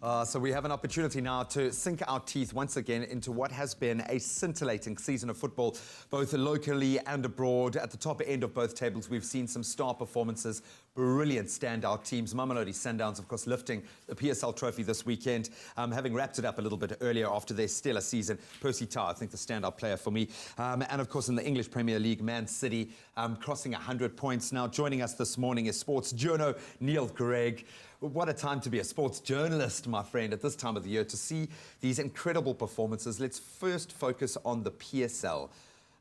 So we have an opportunity now to sink our teeth once again into what has been a scintillating season of football, both locally and abroad. At the top end of both tables, we've seen some star performances, brilliant standout teams. Mamelodi Sundowns, of course, lifting the PSL trophy this weekend, having wrapped it up a little bit earlier after their stellar season. Percy Tau, I think the standout player for me. And of course, in the English Premier League, Man City crossing 100 points. Now, joining us this morning is sports journo Neil Greig. What a time to be a sports journalist, my friend, at this time of the year, to see these incredible performances. Let's first focus on the PSL.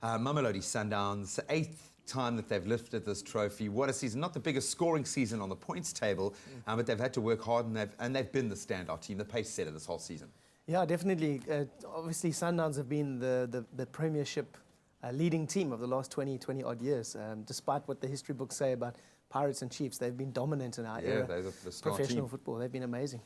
Mamelodi Sundowns, 8th time that they've lifted this trophy. What a season. Not the biggest scoring season on the points table, but they've had to work hard, and they've been the standout team, the pace setter this whole season. Yeah, definitely. Obviously, Sundowns have been the Premiership leading team of the last 20 odd years. Despite what the history books say about Pirates and Chiefs, they've been dominant in our era. They're the professional football. They've been amazing.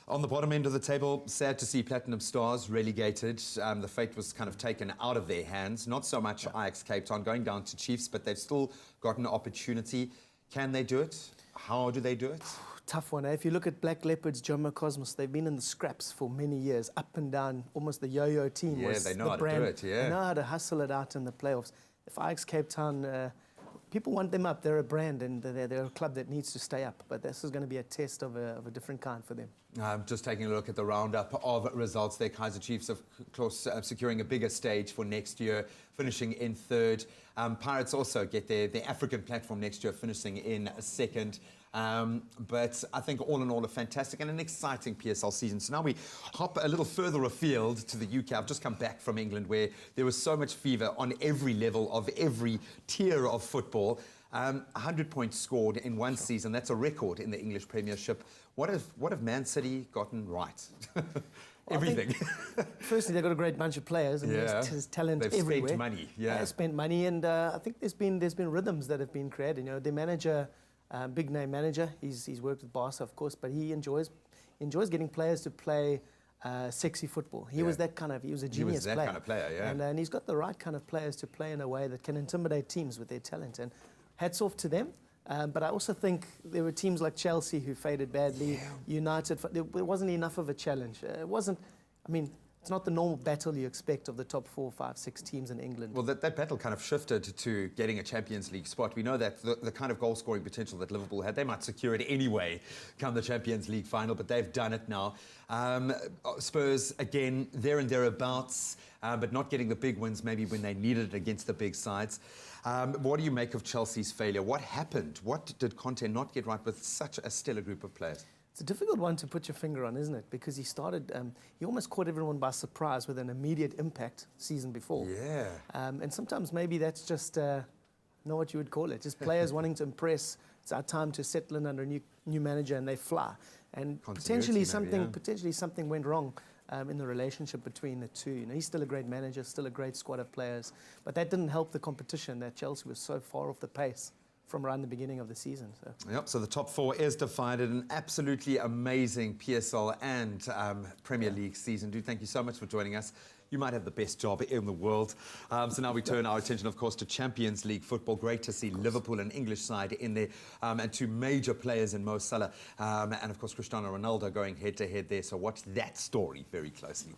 On the bottom end of the table, sad to see Platinum Stars relegated. The fate was kind of taken out of their hands. Not so much Ajax Cape Town going down to Chiefs, but they've still got an opportunity. Can they do it? How do they do it? Tough one. If you look at Black Leopards, Jomo Cosmos, they've been in the scraps for many years, up and down, almost the yo-yo team. Yeah, was they know the how brand. to do it, yeah. They know how to hustle it out in the playoffs. If Ajax Cape Town, people want them up. They're a brand, and they're a club that needs to stay up. But this is going to be a test of a different kind for them. Just taking a look at the roundup of results there. Kaizer Chiefs, of course, securing a bigger stage for next year, finishing in 3rd. Pirates also get their African platform next year, finishing in 2nd. But I think all in all a fantastic and an exciting PSL season. So now we hop a little further afield to the UK. I've just come back from England, where there was so much fever on every level of every tier of football. 100 points scored in one season. That's a record in the English Premiership. What have Man City gotten right? Everything. Firstly, they've got a great bunch of players, and there's talent everywhere. They've spent money. Yeah, they've spent money, and I think there's been rhythms that have been created. You know, their manager, big name manager, he's worked with Barca, of course, but he enjoys getting players to play sexy football. He was that kind of, he was a genius player. He was that kind of player, yeah. And he's got the right kind of players to play in a way that can intimidate teams with their talent. And hats off to them. But I also think there were teams like Chelsea who faded badly. United, there wasn't enough of a challenge. It wasn't, I mean, it's not the normal battle you expect of the top 4, 5, 6 teams in England. Well, that battle kind of shifted to getting a Champions League spot. We know that the kind of goal-scoring potential that Liverpool had, they might secure it anyway come the Champions League final, but they've done it now. Spurs, again, there and thereabouts, but not getting the big wins maybe when they needed it against the big sides. What do you make of Chelsea's failure? What happened? What did Conte not get right with such a stellar group of players? It's a difficult one to put your finger on, isn't it? Because he started, he almost caught everyone by surprise with an immediate impact season before. Yeah. And sometimes maybe that's just, know what you would call it, just players wanting to impress. It's our time to settle in under a new manager, and they fly. And potentially something went wrong in the relationship between the two. You know, he's still a great manager, still a great squad of players, but that didn't help the competition that Chelsea was so far off the pace from around the beginning of the season. So the top 4 is defined. An absolutely amazing PSL and Premier League season. Dude, thank you so much for joining us. You might have the best job in the world. So now we turn our attention, of course, to Champions League football. Great to see Liverpool, an English side, in there, and 2 major players in Mo Salah and, of course, Cristiano Ronaldo going head-to-head there. So watch that story very closely.